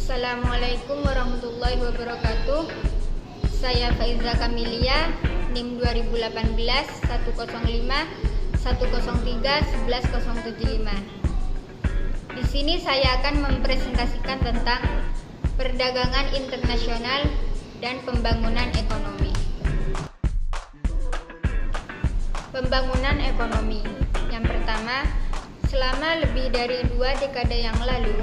Assalamualaikum warahmatullahi wabarakatuh. Saya Faiza Kamilia, NIM 2018 105 103 11075. Di sini saya akan mempresentasikan tentang perdagangan internasional dan pembangunan ekonomi. Pembangunan ekonomi. Yang pertama, selama lebih dari 2 dekade yang lalu,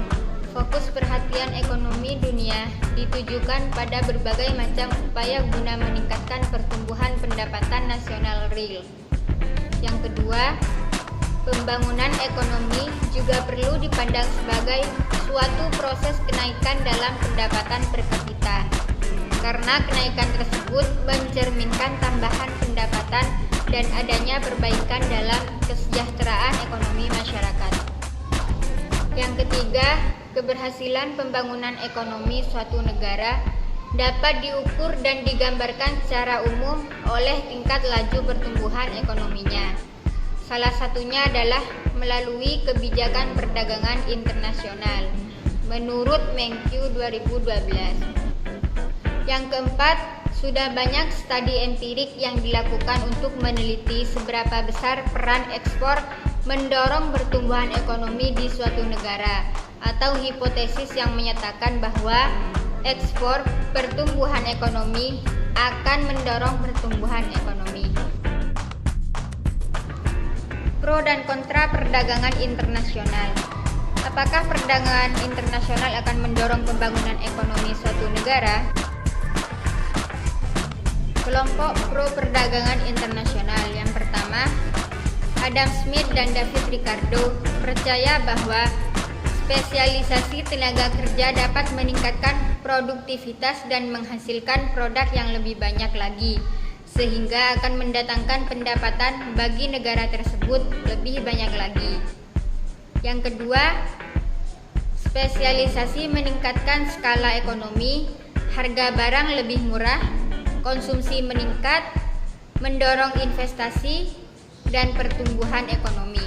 fokus perhatian ekonomi dunia ditujukan pada berbagai macam upaya guna meningkatkan pertumbuhan pendapatan nasional real. Yang kedua, pembangunan ekonomi juga perlu dipandang sebagai suatu proses kenaikan dalam pendapatan per kapita, karena kenaikan tersebut mencerminkan tambahan pendapatan dan adanya perbaikan dalam kesejahteraan ekonomi masyarakat. Yang ketiga, keberhasilan pembangunan ekonomi suatu negara dapat diukur dan digambarkan secara umum oleh tingkat laju pertumbuhan ekonominya. Salah satunya adalah melalui kebijakan perdagangan internasional menurut Menkyu 2012. Yang keempat, sudah banyak studi empirik yang dilakukan untuk meneliti seberapa besar peran ekspor mendorong pertumbuhan ekonomi di suatu negara, atau hipotesis yang menyatakan bahwa ekspor pertumbuhan ekonomi akan mendorong pertumbuhan ekonomi. Pro dan kontra perdagangan internasional. Apakah perdagangan internasional akan mendorong pembangunan ekonomi suatu negara? Kelompok pro perdagangan internasional. Yang pertama, Adam Smith dan David Ricardo percaya bahwa spesialisasi tenaga kerja dapat meningkatkan produktivitas dan menghasilkan produk yang lebih banyak lagi, sehingga akan mendatangkan pendapatan bagi negara tersebut lebih banyak lagi. Yang kedua, spesialisasi meningkatkan skala ekonomi, harga barang lebih murah, konsumsi meningkat, mendorong investasi dan pertumbuhan ekonomi.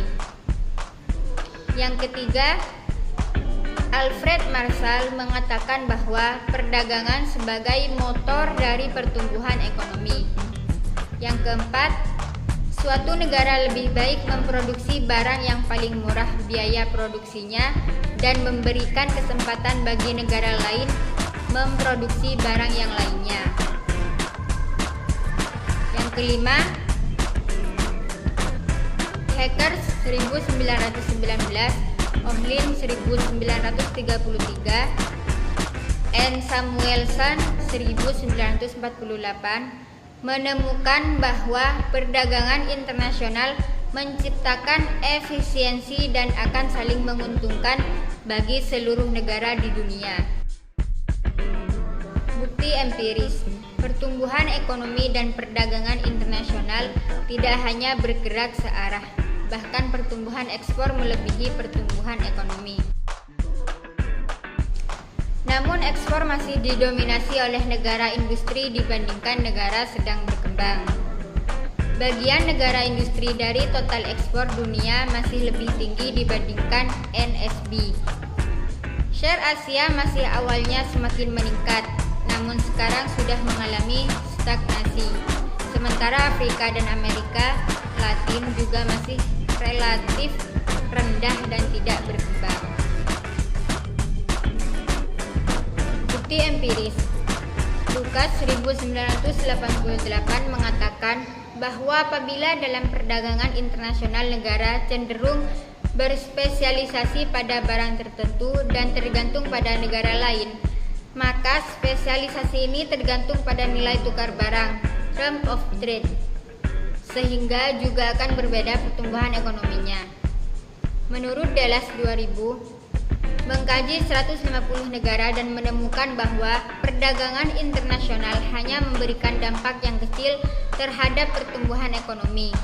Yang ketiga, Alfred Marshall mengatakan bahwa perdagangan sebagai motor dari pertumbuhan ekonomi. Yang keempat, suatu negara lebih baik memproduksi barang yang paling murah biaya produksinya dan memberikan kesempatan bagi negara lain memproduksi barang yang lainnya. Yang kelima, Hackers 1919, Ohlin 1933, N. Samuelson 1948 menemukan bahwa perdagangan internasional menciptakan efisiensi dan akan saling menguntungkan bagi seluruh negara di dunia. Bukti empiris. Pertumbuhan ekonomi dan perdagangan internasional tidak hanya bergerak searah, bahkan pertumbuhan ekspor melebihi pertumbuhan ekonomi. Namun ekspor masih didominasi oleh negara industri dibandingkan negara sedang berkembang. Bagian negara industri dari total ekspor dunia masih lebih tinggi dibandingkan NSB. Share Asia masih awalnya semakin meningkat, namun sekarang sudah mengalami stagnasi. Sementara Afrika dan Amerika Latin juga masih relatif rendah dan tidak berkembang. Bukti empiris. Lukas 1988 mengatakan bahwa apabila dalam perdagangan internasional negara cenderung berspesialisasi pada barang tertentu dan tergantung pada negara lain, maka spesialisasi ini tergantung pada nilai tukar barang, term of trade, sehingga juga akan berbeda pertumbuhan ekonominya. Menurut Dallas 2000, mengkaji 150 negara dan menemukan bahwa perdagangan internasional hanya memberikan dampak yang kecil terhadap pertumbuhan ekonomi.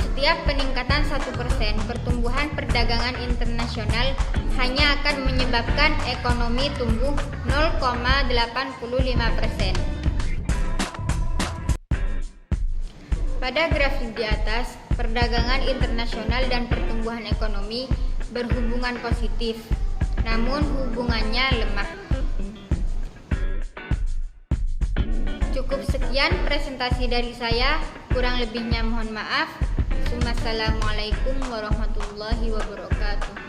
Setiap peningkatan 1% pertumbuhan perdagangan internasional hanya akan menyebabkan ekonomi tumbuh 0,85%. Pada grafik di atas, perdagangan internasional dan pertumbuhan ekonomi berhubungan positif, namun hubungannya lemah. Sekian presentasi dari saya, kurang lebihnya mohon maaf. Wassalamualaikum warahmatullahi wabarakatuh.